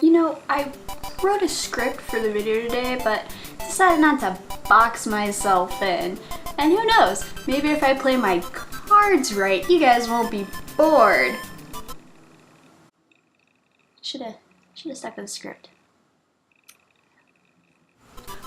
You know, I wrote a script for the video today, but decided not to box myself in. And who knows, maybe if I play my cards right, you guys won't be bored. Should've stuck with the script.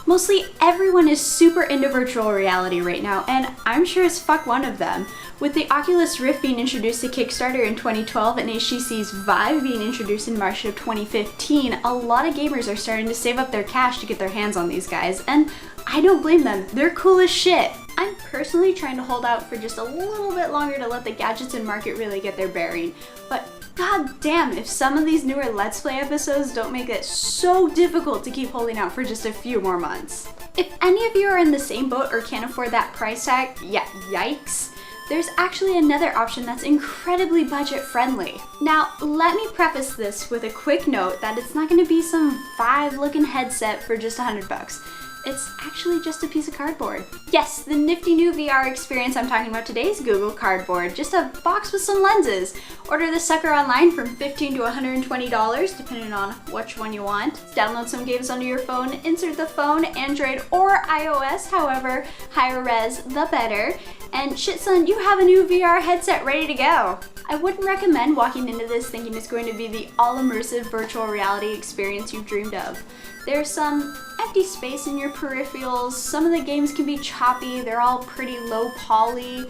Mostly everyone is super into virtual reality right now, and I'm sure as fuck one of them. With the Oculus Rift being introduced to Kickstarter in 2012 and HTC's Vive being introduced in March of 2015, a lot of gamers are starting to save up their cash to get their hands on these guys, and I don't blame them. They're cool as shit. I'm personally trying to hold out for just a little bit longer to let the gadgets and market really get their bearing, but god damn if some of these newer Let's Play episodes don't make it so difficult to keep holding out for just a few more months. If any of you are in the same boat or can't afford that price tag, yeah, yikes, there's actually another option that's incredibly budget friendly. Now, let me preface this with a quick note that it's not gonna be some Vive looking headset for just $100. It's actually just a piece of cardboard. Yes, the nifty new VR experience I'm talking about today is Google Cardboard, just a box with some lenses. Order the sucker online from $15 to $120, depending on which one you want. Download some games onto your phone, insert the phone, Android or iOS, however higher res, the better. And shit son, you have a new VR headset ready to go. I wouldn't recommend walking into this thinking it's going to be the all-immersive virtual reality experience you've dreamed of. There's some empty space in your peripherals, some of the games can be choppy, they're all pretty low poly.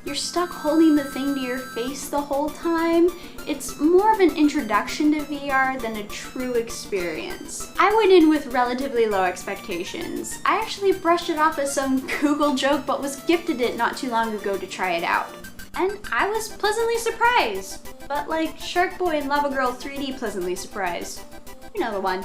You're stuck holding the thing to your face the whole time. It's more of an introduction to VR than a true experience. I went in with relatively low expectations. I actually brushed it off as some Google joke but was gifted it not too long ago to try it out. And I was pleasantly surprised, but like Shark Boy and Lava Girl 3D pleasantly surprised. You know the one.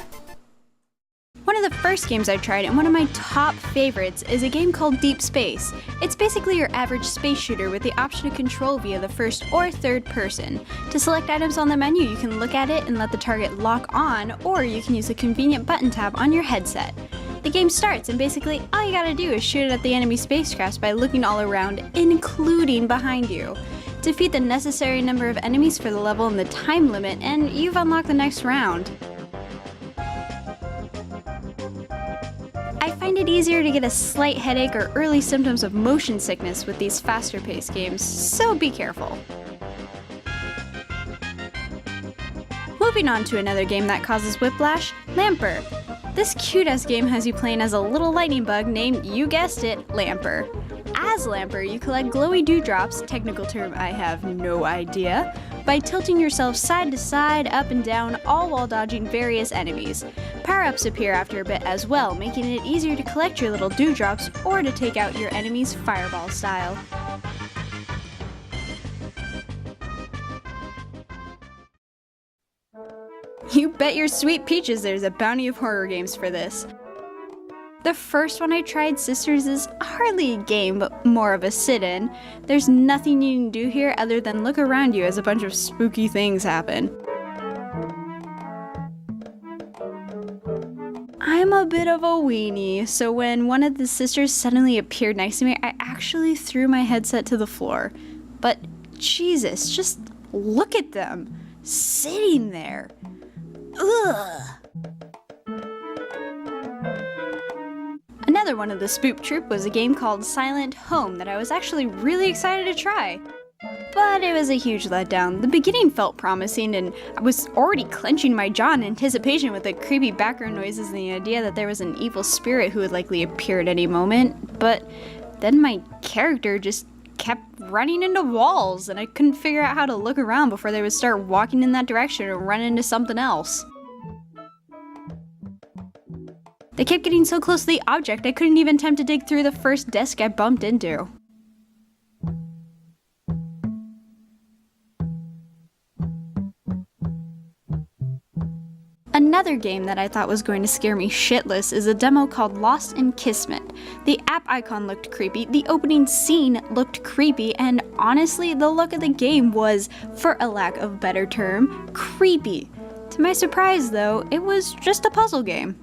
One of the first games I tried and one of my top favorites is a game called Deep Space. It's basically your average space shooter with the option to control via the first or third person. To select items on the menu, you can look at it and let the target lock on, or you can use a convenient button tab on your headset. The game starts and basically all you gotta do is shoot it at the enemy spacecraft by looking all around, including behind you. Defeat the necessary number of enemies for the level and the time limit, and you've unlocked the next round. I find it easier to get a slight headache or early symptoms of motion sickness with these faster paced games, so be careful. Moving on to another game that causes whiplash, Lamper. This cute-ass game has you playing as a little lightning bug named, you guessed it, Lamper. As Lamper, you collect glowy dewdrops, technical term I have no idea, by tilting yourself side to side, up and down, all while dodging various enemies. Power-ups appear after a bit as well, making it easier to collect your little dewdrops or to take out your enemies fireball style. You bet your sweet peaches there's a bounty of horror games for this. The first one I tried, Sisters, is hardly a game, but more of a sit-in. There's nothing you can do here other than look around you as a bunch of spooky things happen. I'm a bit of a weenie, so when one of the sisters suddenly appeared next to me, I actually threw my headset to the floor. But Jesus, just look at them, sitting there. Ugh. Another one of the Spook Troop was a game called Silent Home that I was actually really excited to try. But it was a huge letdown. The beginning felt promising and I was already clenching my jaw in anticipation with the creepy background noises and the idea that there was an evil spirit who would likely appear at any moment. But then my character just kept running into walls and I couldn't figure out how to look around before they would start walking in that direction or run into something else. They kept getting so close to the object I couldn't even attempt to dig through the first desk I bumped into. Another game that I thought was going to scare me shitless is a demo called Lost in Kismet. The app icon looked creepy, the opening scene looked creepy, and honestly, the look of the game was, for a lack of a better term, creepy. To my surprise though, it was just a puzzle game.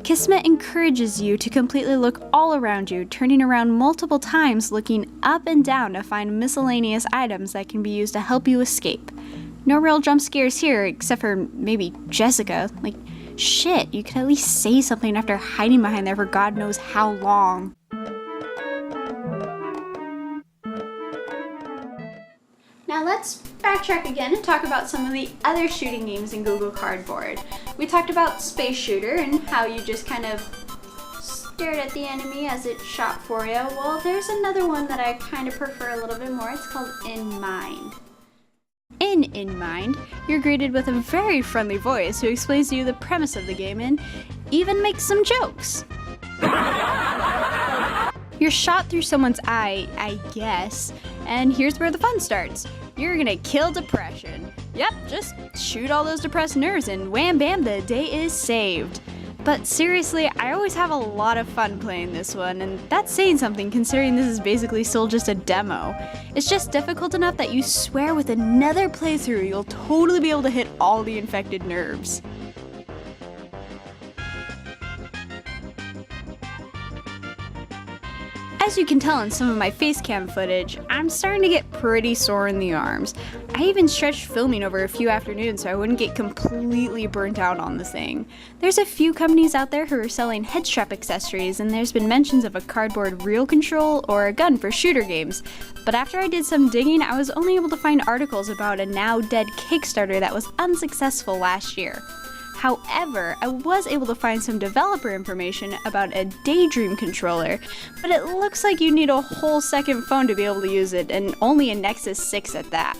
Kismet encourages you to completely look all around you, turning around multiple times, looking up and down to find miscellaneous items that can be used to help you escape. No real jump scares here, except for maybe Jessica. Like, shit, you could at least say something after hiding behind there for God knows how long. Now let's backtrack again and talk about some of the other shooting games in Google Cardboard. We talked about Space Shooter and how you just kind of stared at the enemy as it shot for you. Well, there's another one that I kind of prefer a little bit more. It's called In Mind. In Mind, you're greeted with a very friendly voice who explains to you the premise of the game and even makes some jokes. You're shot through someone's eye, I guess, and here's where the fun starts. You're gonna kill depression. Yep, just shoot all those depressed nerves and wham bam, the day is saved. But seriously, I always have a lot of fun playing this one, and that's saying something considering this is basically still just a demo. It's just difficult enough that you swear with another playthrough you'll totally be able to hit all the infected nerves. As you can tell in some of my face cam footage, I'm starting to get pretty sore in the arms. I even stretched filming over a few afternoons so I wouldn't get completely burnt out on the thing. There's a few companies out there who are selling head strap accessories, and there's been mentions of a cardboard reel control or a gun for shooter games. But after I did some digging, I was only able to find articles about a now dead Kickstarter that was unsuccessful last year. However, I was able to find some developer information about a Daydream controller, but it looks like you need a whole second phone to be able to use it, and only a Nexus 6 at that.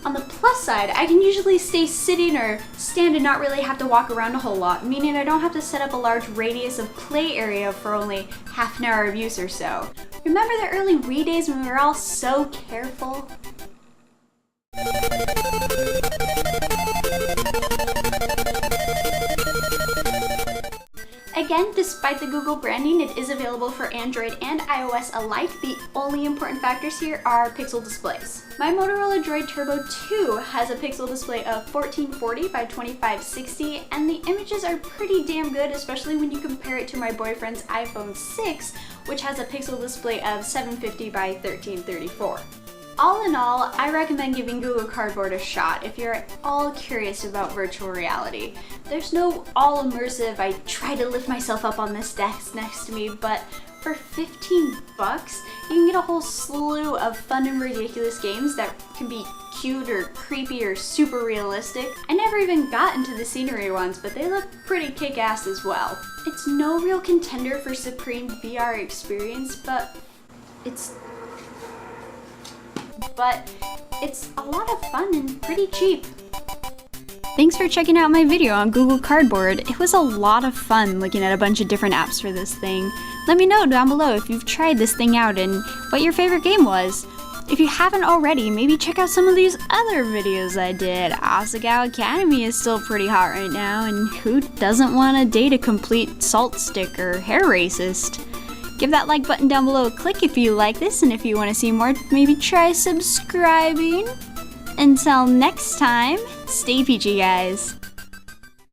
On the plus side, I can usually stay sitting or stand and not really have to walk around a whole lot, meaning I don't have to set up a large radius of play area for only half an hour of use or so. Remember the early Wii days when we were all so careful? Again, despite the Google branding, it is available for Android and iOS alike. The only important factors here are pixel displays. My Motorola Droid Turbo 2 has a pixel display of 1440 by 2560, and the images are pretty damn good, especially when you compare it to my boyfriend's iPhone 6, which has a pixel display of 750 by 1334. All in all, I recommend giving Google Cardboard a shot if you're at all curious about virtual reality. There's no all-immersive, I try to lift myself up on this desk next to me, but for $15, you can get a whole slew of fun and ridiculous games that can be cute or creepy or super realistic. I never even got into the scenery ones, but they look pretty kick-ass as well. It's no real contender for Supreme VR experience, but it's a lot of fun and pretty cheap. Thanks for checking out my video on Google Cardboard. It was a lot of fun looking at a bunch of different apps for this thing. Let me know down below if you've tried this thing out and what your favorite game was. If you haven't already, maybe check out some of these other videos I did. Asagao Academy is still pretty hot right now, and who doesn't want to date a complete salt stick or hair racist? Give that like button down below a click if you like this, and if you want to see more, maybe try subscribing. Until next time, stay peachy, guys.